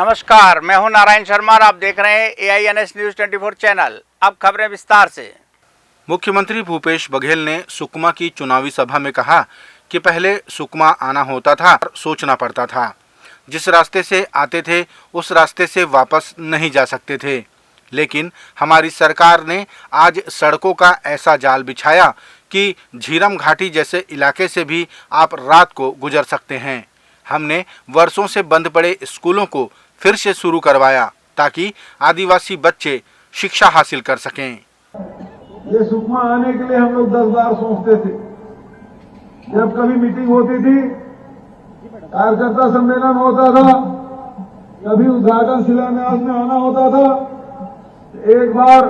नमस्कार, मैं हूं नारायण शर्मा और आप देख रहे हैं AINS न्यूज 24 चैनल। अब खबरें विस्तार से। मुख्यमंत्री भूपेश बघेल ने सुकमा की चुनावी सभा में कहा कि पहले सुकमा आना होता था, सोचना पड़ता था। जिस रास्ते से आते थे उस रास्ते से वापस नहीं जा सकते थे, लेकिन हमारी सरकार ने आज सड़कों का ऐसा जाल बिछाया कि झीरम घाटी जैसे इलाके से भी आप रात को गुजर सकते हैं। हमने वर्षों से बंद पड़े स्कूलों को फिर से शुरू करवाया ताकि आदिवासी बच्चे शिक्षा हासिल कर सकें। ये सुकमा आने के लिए हम लोग 10 बार सोचते थे। जब कभी मीटिंग होती थी, कार्यकर्ता सम्मेलन होता था, कभी उद्घाटन शिलान्यास में आना होता था, एक बार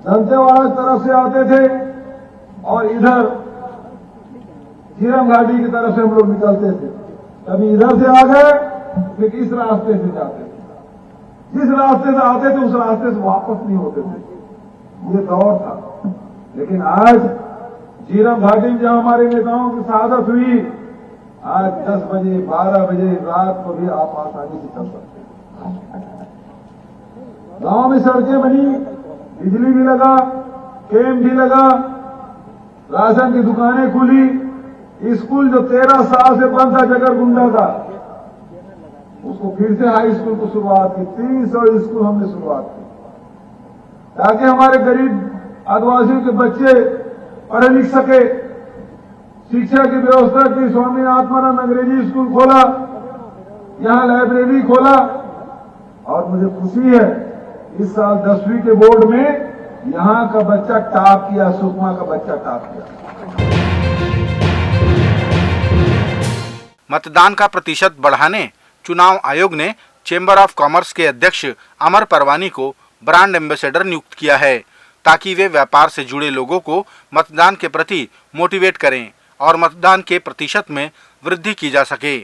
दंतेवाड़ा की तरफ से आते थे और इधर झीरम घाटी की तरफ से हम लोग निकलते थे। कभी इधर से आ गए, फिर इस रास्ते से जाते थे। जिस रास्ते से आते थे उस रास्ते से वापस नहीं होते थे। ये दौर था। लेकिन आज झीरम घाटी में जहां हमारे नेताओं की शहादत हुई, आज 10 बजे 12 बजे रात को भी आप आसानी से चल सकते हैं। गांव में सड़कें बनी, बिजली भी लगा, कैंप भी लगा, राशन की दुकानें खुली, स्कूल जो 13 साल से बंद था जगरगुंडा का, उसको फिर से हाई स्कूल को शुरुआत की। 300 स्कूल हमने शुरुआत की ताकि हमारे गरीब आदिवासियों के बच्चे पढ़ लिख सके। शिक्षा की व्यवस्था की। स्वामी आत्मानंद अंग्रेजी स्कूल खोला, यहां लाइब्रेरी खोला और मुझे खुशी है इस साल 10वीं के बोर्ड में यहां का बच्चा टॉप किया, सुकमा का बच्चा टॉप किया। मतदान का प्रतिशत बढ़ाने चुनाव आयोग ने चेंबर ऑफ कॉमर्स के अध्यक्ष अमर परवानी को ब्रांड एम्बेसडर नियुक्त किया है ताकि वे व्यापार से जुड़े लोगों को मतदान के प्रति मोटिवेट करें और मतदान के प्रतिशत में वृद्धि की जा सके।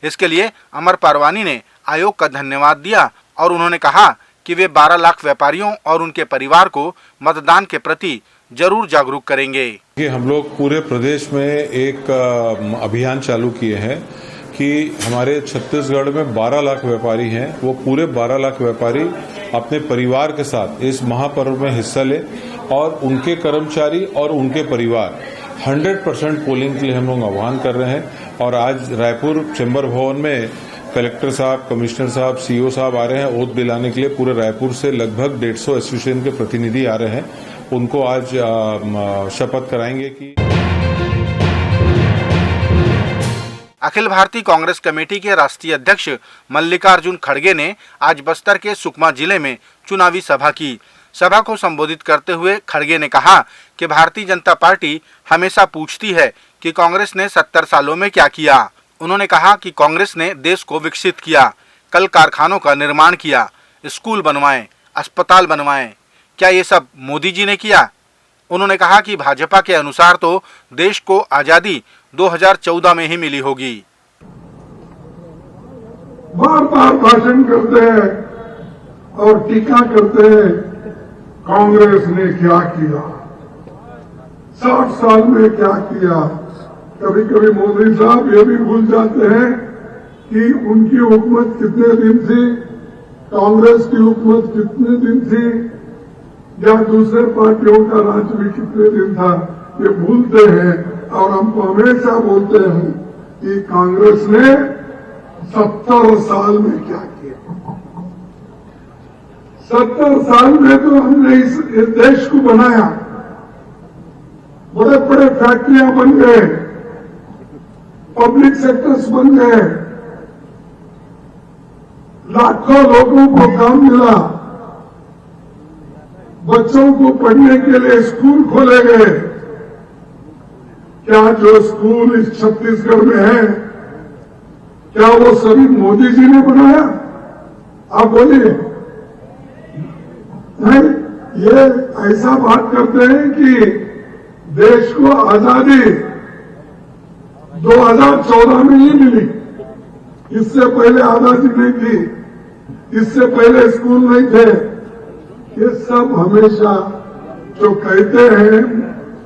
इसके लिए अमर परवानी ने आयोग का धन्यवाद दिया और उन्होंने कहा कि वे 12 लाख व्यापारियों और उनके परिवार को मतदान के प्रति जरूर जागरूक करेंगे। हम लोग पूरे प्रदेश में एक अभियान चालू किए हैं कि हमारे छत्तीसगढ़ में 12 लाख व्यापारी हैं, वो पूरे 12 लाख व्यापारी अपने परिवार के साथ इस महापर्व में हिस्सा ले और उनके कर्मचारी और उनके परिवार 100% पोलिंग के लिए हम लोग आह्वान कर रहे हैं। और आज रायपुर चेंबर भवन में कलेक्टर साहब, कमिश्नर साहब, सीईओ साहब आ रहे हैं ओथ दिलाने के लिए। पूरे रायपुर से लगभग 150 एसोसिएशन के प्रतिनिधि आ रहे हैं, उनको आज शपथ कराएंगे कि अखिल भारतीय कांग्रेस कमेटी के राष्ट्रीय अध्यक्ष मल्लिकार्जुन खड़गे ने आज बस्तर के सुकमा जिले में चुनावी सभा की। सभा को संबोधित करते हुए खड़गे ने कहा कि भारतीय जनता पार्टी हमेशा पूछती है कि कांग्रेस ने 70 सालों में क्या किया। उन्होंने कहा कि कांग्रेस ने देश को विकसित किया, कल कारखानों का निर्माण किया, स्कूल बनवाए, अस्पताल बनवाए। क्या ये सब मोदी जी ने किया? उन्होंने कहा कि भाजपा के अनुसार तो देश को आजादी 2014 में ही मिली होगी। बार बार भाषण करते हैं और टीका करते हैं कांग्रेस ने क्या किया, 60 साल में क्या किया। कभी कभी मोदी साहब ये भी भूल जाते हैं कि उनकी हुकूमत कितने दिन थी, कांग्रेस की हुकूमत कितने दिन थी, या दूसरे पार्टियों का राज भी कितने दिन था, ये भूलते हैं। और हमको हमेशा बोलते हैं कि कांग्रेस ने 70 साल में क्या किया। 70 साल में तो हमने इस देश को बनाया, बड़े बड़े फैक्ट्रियां बन गए, पब्लिक सेक्टर्स बन गए, लाखों लोगों को काम मिला, बच्चों को पढ़ने के लिए स्कूल खोले गए। क्या जो स्कूल इस छत्तीसगढ़ में है, क्या वो सभी मोदी जी ने बनाया? आप बोलिए। नहीं, ये ऐसा बात करते हैं कि देश को आजादी 2014 में ही मिली, इससे पहले आजादी नहीं थी, इससे पहले स्कूल नहीं थे। ये सब हमेशा जो कहते हैं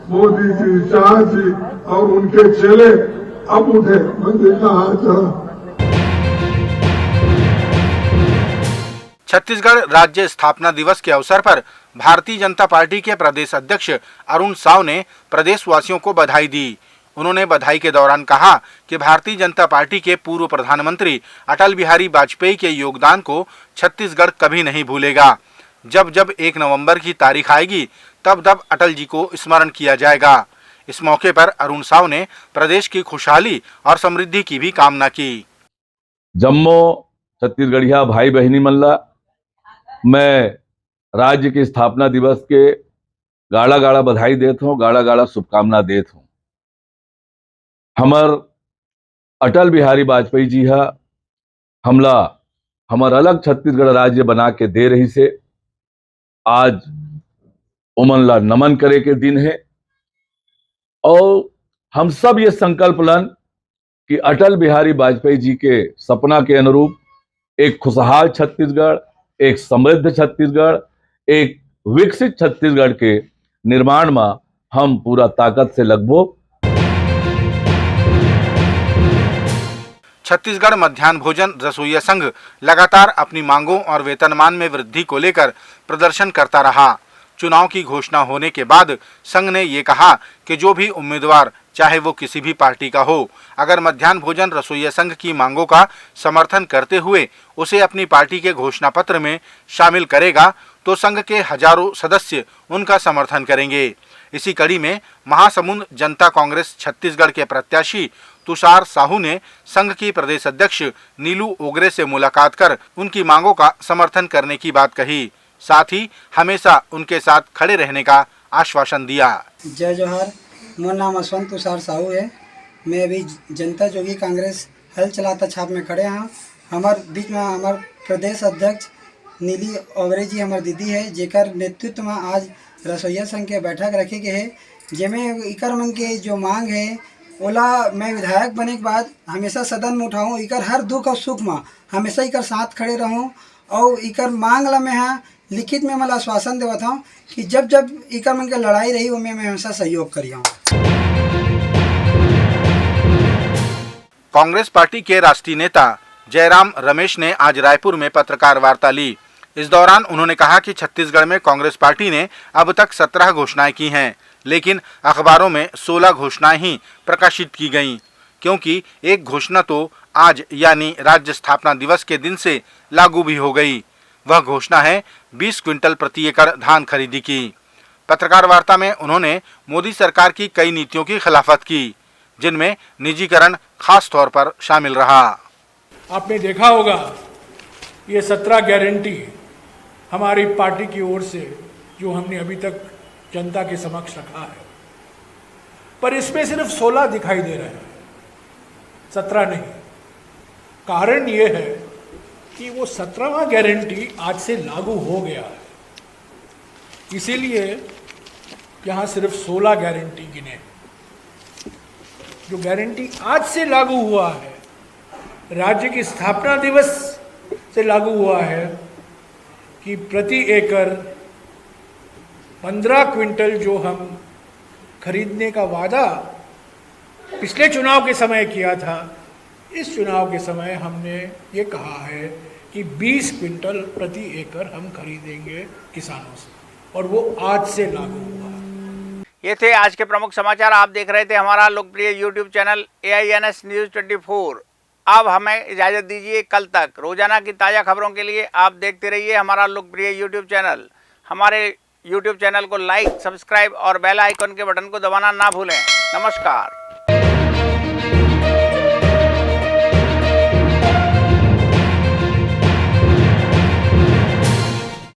मोदी जी, शाह जी और उनके चेले अब उठे। मैं देखा हाथ चढ़ा। छत्तीसगढ़ राज्य स्थापना दिवस के अवसर पर भारतीय जनता पार्टी के प्रदेश अध्यक्ष अरुण साव ने प्रदेशवासियों को बधाई दी। उन्होंने बधाई के दौरान कहा कि भारतीय जनता पार्टी के पूर्व प्रधानमंत्री अटल बिहारी वाजपेयी के योगदान को छत्तीसगढ़ कभी नहीं भूलेगा। जब जब 1 नवंबर की तारीख आएगी तब तब अटल जी को स्मरण किया जाएगा। इस मौके पर अरुण साव ने प्रदेश की खुशहाली और समृद्धि की भी कामना की। जम्मो छत्तीसगढ़िया भाई बहनी मल्ला, मैं राज्य के स्थापना दिवस के गाड़ा गाड़ा बधाई देता हूँ, गाड़ा गाड़ा शुभकामना देता हूँ। हमर अटल बिहारी वाजपेयी जी हमला हमर अलग छत्तीसगढ़ राज्य बना के दे रही से आज उमन ला नमन करे के दिन है। और हम सब ये संकल्प लन कि अटल बिहारी वाजपेयी जी के सपना के अनुरूप एक खुशहाल छत्तीसगढ़, एक समृद्ध छत्तीसगढ़, एक विकसित छत्तीसगढ़ के निर्माण में हम पूरा ताकत से लगभो। छत्तीसगढ़ मध्याह्न भोजन रसोइया संघ लगातार अपनी मांगों और वेतनमान में वृद्धि को लेकर प्रदर्शन करता रहा। चुनाव की घोषणा होने के बाद संघ ने ये कहा कि जो भी उम्मीदवार चाहे वो किसी भी पार्टी का हो, अगर मध्याह्न भोजन रसोइया संघ की मांगों का समर्थन करते हुए उसे अपनी पार्टी के घोषणा पत्र में शामिल करेगा तो संघ के हजारों सदस्य उनका समर्थन करेंगे। इसी कड़ी में महासमुंद जनता कांग्रेस छत्तीसगढ़ के प्रत्याशी तुषार साहू ने संघ की प्रदेश अध्यक्ष नीलू ओगरे से मुलाकात कर उनकी मांगों का समर्थन करने की बात कही। साथ ही हमेशा उनके साथ खड़े रहने का आश्वासन दिया। जय जोहार, मोर नाम अश्वंत तुषार साहू है। मैं अभी जनता जोगी कांग्रेस हल चलाता छाप में खड़े हाँ। हमार बीच में हमार प्रदेश अध्यक्ष नीली ओगरे जी हमार दीदी है, जेकर नेतृत्व में आज रसोइया संघ के बैठक रखे गए है, जेमें इकर मन के जो मांग है ओला मैं विधायक बने के बाद हमेशा सदन में उठाऊँ, इकर हर दुख और सुख में हमेशा इकर साथ खड़े रहूँ और इकर मांग ला मैं हाँ लिखित में मला आश्वासन देवत हूँ कि जब जब इकर मन के लड़ाई रही उनमें मैं हमेशा सहयोग करिए। कांग्रेस पार्टी के राष्ट्रीय नेता जयराम रमेश ने आज रायपुर में पत्रकार वार्ता ली। इस दौरान उन्होंने कहा कि छत्तीसगढ़ में कांग्रेस पार्टी ने अब तक 17 घोषणाएं की हैं, लेकिन अखबारों में 16 घोषणाएं ही प्रकाशित की गईं, क्योंकि एक घोषणा तो आज यानी राज्य स्थापना दिवस के दिन से लागू भी हो गई। वह घोषणा है 20 क्विंटल प्रति एकड़ धान खरीदी की। पत्रकार वार्ता में उन्होंने मोदी सरकार की कई नीतियों की खिलाफत की, जिनमें निजीकरण खास तौर पर शामिल रहा। आपने देखा होगा ये 17 गारंटी हमारी पार्टी की ओर से जो हमने अभी तक जनता के समक्ष रखा है, पर इसमें सिर्फ 16 दिखाई दे रहे हैं, 17 नहीं। कारण ये है कि वो 17वां गारंटी आज से लागू हो गया है, इसीलिए यहाँ सिर्फ 16 गारंटी गिने। जो गारंटी आज से लागू हुआ है, राज्य की स्थापना दिवस से लागू हुआ है कि प्रति एकड़ 15 क्विंटल जो हम खरीदने का वादा पिछले चुनाव के समय किया था, इस चुनाव के समय हमने ये कहा है कि 20 क्विंटल प्रति एकड़ हम खरीदेंगे किसानों से, और वो आज से लागू हुआ। ये थे आज के प्रमुख समाचार। आप देख रहे थे हमारा लोकप्रिय YouTube चैनल AINS न्यूज़ 24। अब हमें इजाज़त दीजिए, कल तक रोजाना की ताज़ा खबरों के लिए आप देखते रहिए हमारा लोकप्रिय YouTube चैनल। हमारे YouTube चैनल को लाइक, सब्सक्राइब और बेल आइकन के बटन को दबाना ना भूलें। नमस्कार।